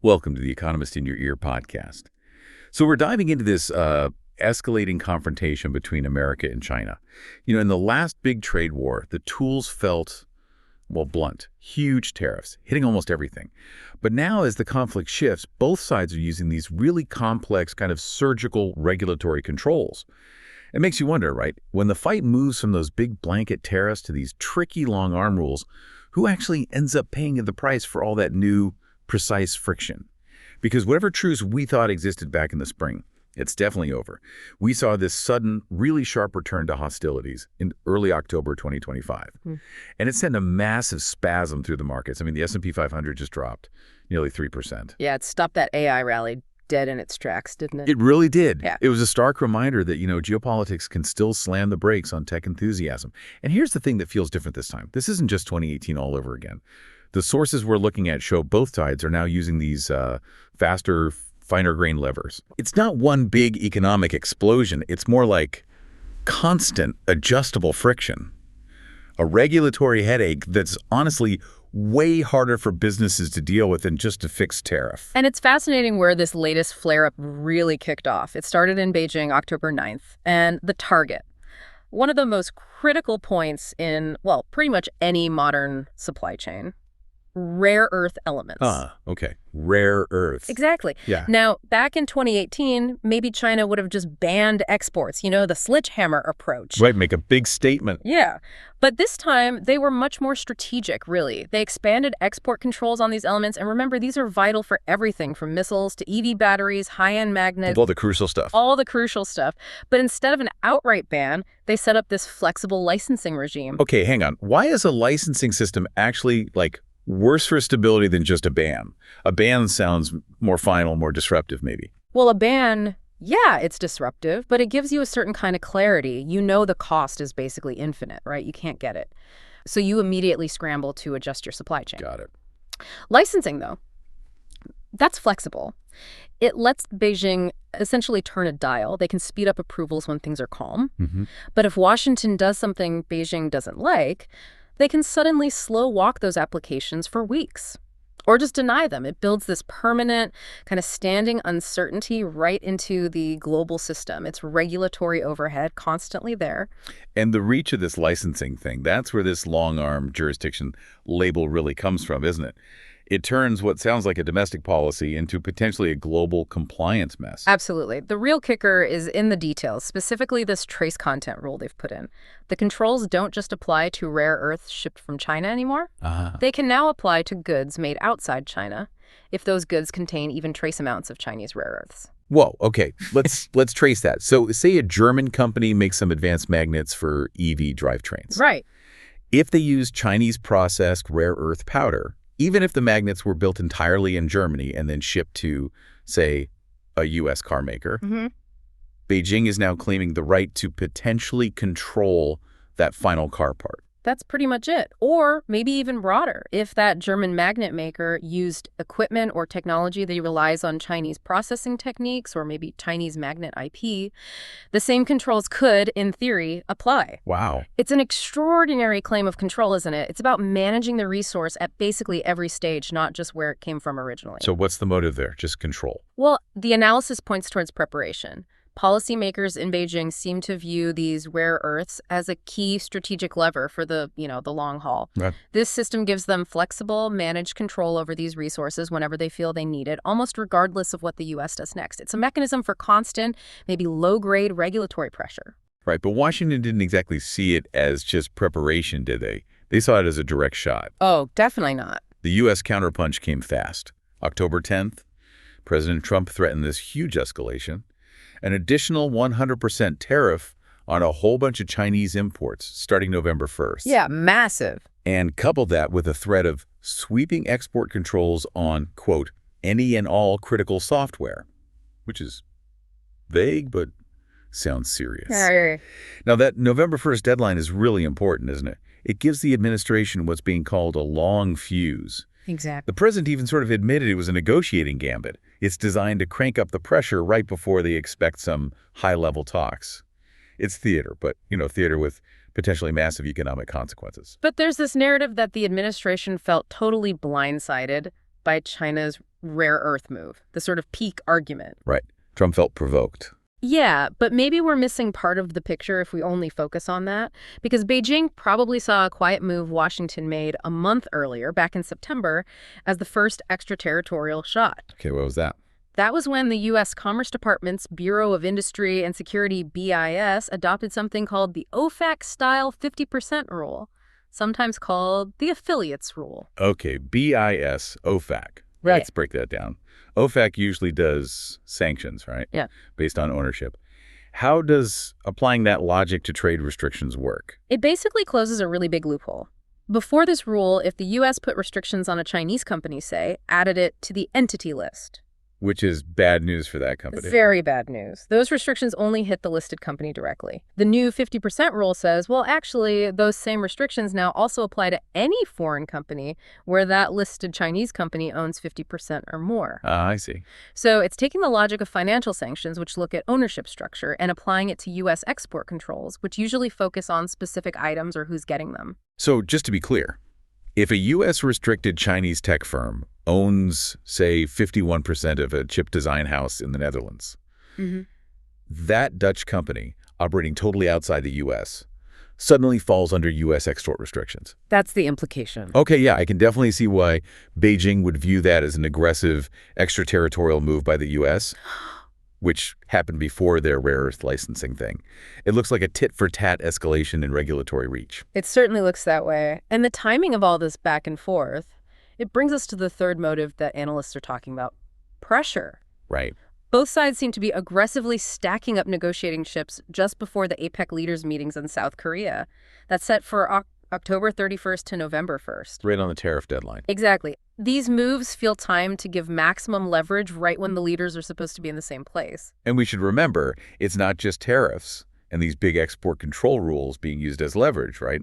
Welcome to the Economist in Your Ear podcast. So we're diving into this escalating confrontation between America and China. In the last big trade war, the tools felt, blunt. Huge tariffs, hitting almost everything. But now as the conflict shifts, both sides are using these really complex kind of surgical regulatory controls. It makes you wonder, right? When the fight moves from those big blanket tariffs to these tricky long-arm rules, who actually ends up paying the price for all that new precise friction? Because whatever truce we thought existed back in the spring, it's definitely over. We saw this sudden, really sharp return to hostilities in early October 2025. And it sent a massive spasm through the markets. I mean, the S&P 500 just dropped nearly 3%. Yeah, it stopped that AI rally dead in its tracks, didn't it? It really did. Yeah. It was a stark reminder that, geopolitics can still slam the brakes on tech enthusiasm. And here's the thing that feels different this time. This isn't just 2018 all over again. The sources we're looking at show both sides are now using these faster, finer-grained levers. It's not one big economic explosion. It's more like constant, adjustable friction. A regulatory headache that's honestly way harder for businesses to deal with than just a fixed tariff. And it's fascinating where this latest flare-up really kicked off. It started in Beijing October 9th, and the target, one of the most critical points in, pretty much any modern supply chain, rare earth elements. Okay. Rare earths. Exactly. Yeah. Now, back in 2018, maybe China would have just banned exports, the sledgehammer approach. Right, make a big statement. Yeah. But this time, they were much more strategic, really. They expanded export controls on these elements. And remember, these are vital for everything from missiles to EV batteries, high-end magnets. All the crucial stuff. All the crucial stuff. But instead of an outright ban, they set up this flexible licensing regime. Okay, hang on. Why is a licensing system actually, worse for stability than just a ban? A ban sounds more final, more disruptive, maybe. Well, a ban, yeah, it's disruptive, but it gives you a certain kind of clarity. The cost is basically infinite, right? You can't get it. So you immediately scramble to adjust your supply chain. Got it. Licensing, though, that's flexible. It lets Beijing essentially turn a dial. They can speed up approvals when things are calm. But if Washington does something Beijing doesn't like, they can suddenly slow walk those applications for weeks or just deny them. It builds this permanent kind of standing uncertainty right into the global system. It's regulatory overhead constantly there. And the reach of this licensing thing, that's where this long-arm jurisdiction label really comes from, isn't it? It turns what sounds like a domestic policy into potentially a global compliance mess. Absolutely. The real kicker is in the details, specifically this trace content rule they've put in. The controls don't just apply to rare earths shipped from China anymore. They can now apply to goods made outside China if those goods contain even trace amounts of Chinese rare earths. Whoa, okay. Let's trace that. So say a German company makes some advanced magnets for EV drivetrains. Right. If they use Chinese processed rare earth powder, even if the magnets were built entirely in Germany and then shipped to, say, a U.S. car maker, Beijing is now claiming the right to potentially control that final car part. That's pretty much it. Or maybe even broader. If that German magnet maker used equipment or technology that relies on Chinese processing techniques or maybe Chinese magnet IP, the same controls could, in theory, apply. Wow. It's an extraordinary claim of control, isn't it? It's about managing the resource at basically every stage, not just where it came from originally. So what's the motive there? Just control? Well, the analysis points towards preparation. Policymakers in Beijing seem to view these rare earths as a key strategic lever for the long haul. Right. This system gives them flexible, managed control over these resources whenever they feel they need it, almost regardless of what the U.S. does next. It's a mechanism for constant, maybe low-grade regulatory pressure. Right, but Washington didn't exactly see it as just preparation, did they? They saw it as a direct shot. Oh, definitely not. The U.S. counterpunch came fast. October 10th, President Trump threatened this huge escalation. An additional 100% tariff on a whole bunch of Chinese imports starting November 1st. Yeah, massive. And coupled that with a threat of sweeping export controls on, quote, any and all critical software, which is vague but sounds serious. Now, that November 1st deadline is really important, isn't it? It gives the administration what's being called a long fuse. Exactly. The president even sort of admitted it was a negotiating gambit. It's designed to crank up the pressure right before they expect some high-level talks. It's theater, but, theater with potentially massive economic consequences. But there's this narrative that the administration felt totally blindsided by China's rare earth move, the sort of Pique argument. Right. Trump felt provoked. Yeah, but maybe we're missing part of the picture if we only focus on that, because Beijing probably saw a quiet move Washington made a month earlier, back in September, as the first extraterritorial shot. Okay, what was that? That was when the U.S. Commerce Department's Bureau of Industry and Security, BIS, adopted something called the OFAC-style 50% rule, sometimes called the affiliates rule. Okay, BIS, OFAC. Let's break that down. OFAC usually does sanctions, right? Yeah. Based on ownership. How does applying that logic to trade restrictions work? It basically closes a really big loophole. Before this rule, if the U.S. put restrictions on a Chinese company, say, added it to the entity list. Which is bad news for that company. Very bad news. Those restrictions only hit the listed company directly. The new 50% rule says, well, actually, those same restrictions now also apply to any foreign company where that listed Chinese company owns 50% or more. I see. So it's taking the logic of financial sanctions, which look at ownership structure, and applying it to U.S. export controls, which usually focus on specific items or who's getting them. So just to be clear, if a U.S.-restricted Chinese tech firm owns, say, 51% of a chip design house in the Netherlands, that Dutch company, operating totally outside the U.S., suddenly falls under U.S. export restrictions. That's the implication. Okay, yeah, I can definitely see why Beijing would view that as an aggressive extraterritorial move by the U.S., which happened before their rare earth licensing thing. It looks like a tit-for-tat escalation in regulatory reach. It certainly looks that way. And the timing of all this back and forth, it brings us to the third motive that analysts are talking about: pressure. Right. Both sides seem to be aggressively stacking up negotiating chips just before the APEC leaders' meetings in South Korea. That's set for October 31st to November 1st. Right on the tariff deadline. Exactly. These moves feel timed to give maximum leverage right when the leaders are supposed to be in the same place. And we should remember, it's not just tariffs and these big export control rules being used as leverage, right?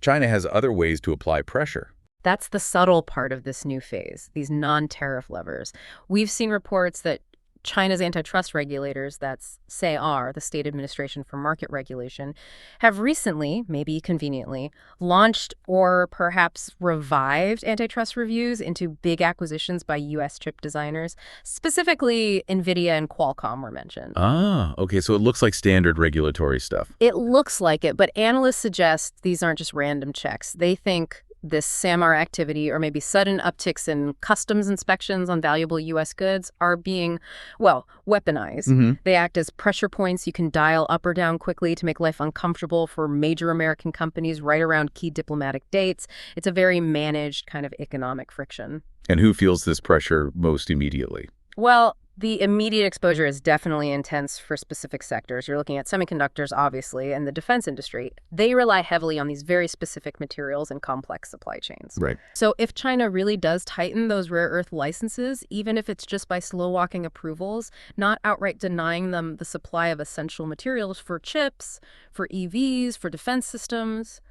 China has other ways to apply pressure. That's the subtle part of this new phase, these non-tariff levers. We've seen reports that China's antitrust regulators, that's SAR, the State Administration for Market Regulation, have recently, maybe conveniently, launched or perhaps revived antitrust reviews into big acquisitions by U.S. chip designers. Specifically, NVIDIA and Qualcomm were mentioned. Ah, okay, so it looks like standard regulatory stuff. It looks like it, but analysts suggest these aren't just random checks. They think this SAMR activity, or maybe sudden upticks in customs inspections on valuable U.S. goods, are being, well, weaponized. They act as pressure points you can dial up or down quickly to make life uncomfortable for major American companies right around key diplomatic dates. It's a very managed kind of economic friction. And who feels this pressure most immediately? Well, the immediate exposure is definitely intense for specific sectors. You're looking at semiconductors, obviously, and the defense industry. They rely heavily on these very specific materials and complex supply chains. Right. So if China really does tighten those rare earth licenses, even if it's just by slow-walking approvals, not outright denying them the supply of essential materials for chips, for EVs, for defense systems,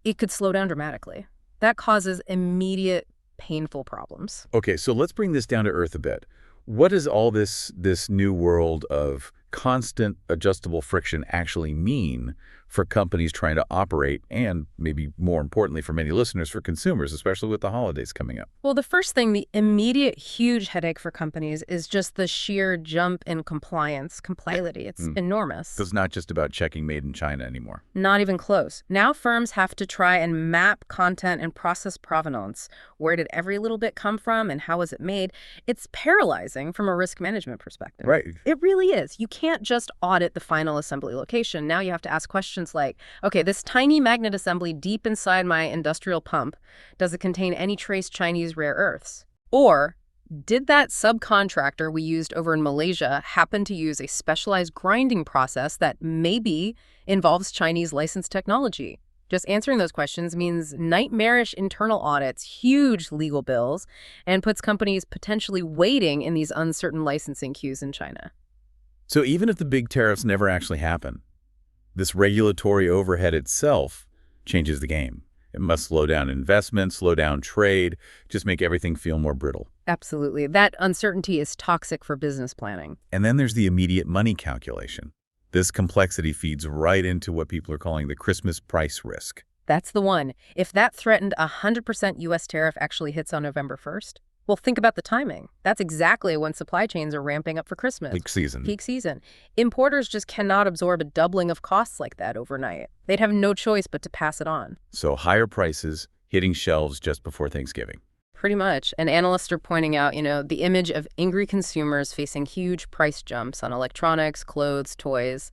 it could slow down dramatically. That causes immediate, painful problems. Okay, so let's bring this down to earth a bit. What does all this new world of constant adjustable friction actually mean for companies trying to operate, and maybe more importantly for many listeners, for consumers, especially with the holidays coming up? Well, the first thing, the immediate huge headache for companies is just the sheer jump in compliance, complexity. It's enormous. So it's not just about checking made in China anymore. Not even close. Now firms have to try and map content and process provenance. Where did every little bit come from and how was it made? It's paralyzing from a risk management perspective. Right. It really is. You can't just audit the final assembly location. Now you have to ask questions like, okay, this tiny magnet assembly deep inside my industrial pump, does it contain any trace Chinese rare earths? Or did that subcontractor we used over in Malaysia happen to use a specialized grinding process that maybe involves Chinese licensed technology? Just answering those questions means nightmarish internal audits, huge legal bills, and puts companies potentially waiting in these uncertain licensing queues in China. So even if the big tariffs never actually happen, this regulatory overhead itself changes the game. It must slow down investment, slow down trade, just make everything feel more brittle. Absolutely. That uncertainty is toxic for business planning. And then there's the immediate money calculation. This complexity feeds right into what people are calling the Christmas price risk. That's the one. If that threatened 100% U.S. tariff actually hits on November 1st, Well, think about the timing. That's exactly when supply chains are ramping up for Christmas. Peak season. Peak season. Importers just cannot absorb a doubling of costs like that overnight. They'd have no choice but to pass it on. So higher prices hitting shelves just before Thanksgiving. Pretty much. And analysts are pointing out, the image of angry consumers facing huge price jumps on electronics, clothes, toys.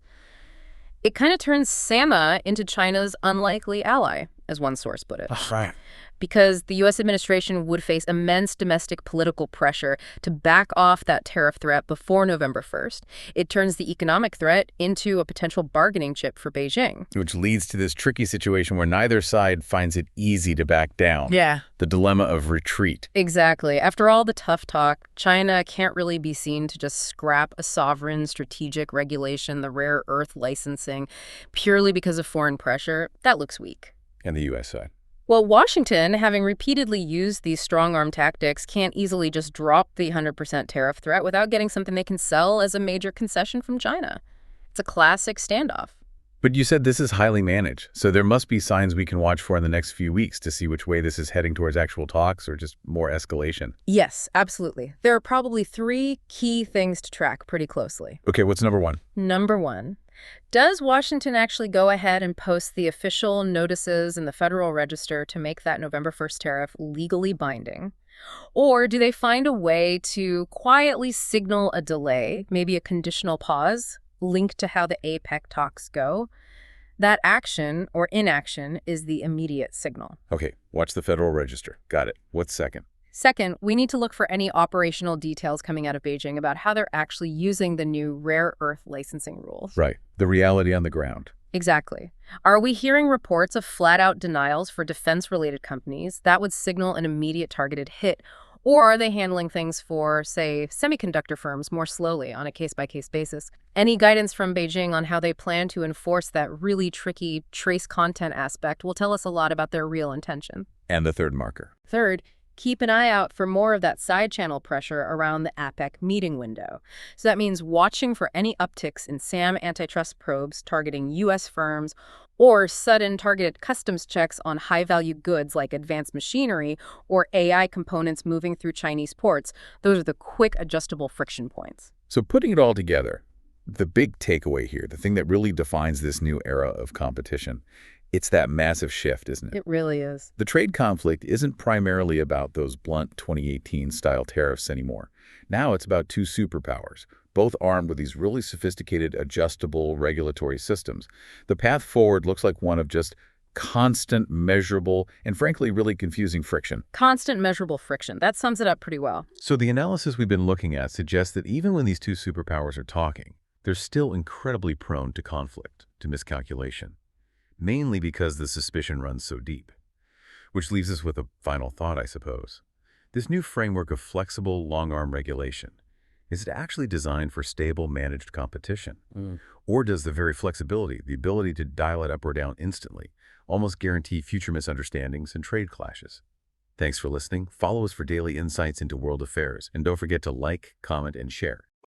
It kind of turns Santa into China's unlikely ally, as one source put it. Right. Because the U.S. administration would face immense domestic political pressure to back off that tariff threat before November 1st. It turns the economic threat into a potential bargaining chip for Beijing. Which leads to this tricky situation where neither side finds it easy to back down. Yeah. The dilemma of retreat. Exactly. After all the tough talk, China can't really be seen to just scrap a sovereign strategic regulation, the rare earth licensing, purely because of foreign pressure. That looks weak. And the U.S. side. Well, Washington, having repeatedly used these strong-arm tactics, can't easily just drop the 100% tariff threat without getting something they can sell as a major concession from China. It's a classic standoff. But you said this is highly managed, so there must be signs we can watch for in the next few weeks to see which way this is heading towards actual talks or just more escalation. Yes, absolutely. There are probably 3 key things to track pretty closely. Okay, what's number 1? Number 1. Does Washington actually go ahead and post the official notices in the Federal Register to make that November 1st tariff legally binding? Or do they find a way to quietly signal a delay, maybe a conditional pause, linked to how the APEC talks go? That action or inaction is the immediate signal. Okay, watch the Federal Register. Got it. What's second? Second, we need to look for any operational details coming out of Beijing about how they're actually using the new rare earth licensing rules. Right. The reality on the ground. Exactly. Are we hearing reports of flat-out denials for defense-related companies? That would signal an immediate targeted hit. Or are they handling things for, say, semiconductor firms more slowly on a case-by-case basis? Any guidance from Beijing on how they plan to enforce that really tricky trace content aspect will tell us a lot about their real intention. And the third marker. Third, keep an eye out for more of that side channel pressure around the APEC meeting window. So that means watching for any upticks in SAM antitrust probes targeting U.S. firms or sudden targeted customs checks on high-value goods like advanced machinery or AI components moving through Chinese ports. Those are the quick adjustable friction points. So putting it all together, the big takeaway here, the thing that really defines this new era of competition, it's that massive shift, isn't it? It really is. The trade conflict isn't primarily about those blunt 2018-style tariffs anymore. Now it's about 2 superpowers, both armed with these really sophisticated, adjustable regulatory systems. The path forward looks like one of just constant, measurable, and frankly, really confusing friction. Constant, measurable friction. That sums it up pretty well. So the analysis we've been looking at suggests that even when these 2 superpowers are talking, they're still incredibly prone to conflict, to miscalculation. Mainly because the suspicion runs so deep. Which leaves us with a final thought, I suppose. This new framework of flexible, long-arm regulation, is it actually designed for stable, managed competition? Or does the very flexibility, the ability to dial it up or down instantly, almost guarantee future misunderstandings and trade clashes? Thanks for listening. Follow us for daily insights into world affairs, and don't forget to like, comment, and share.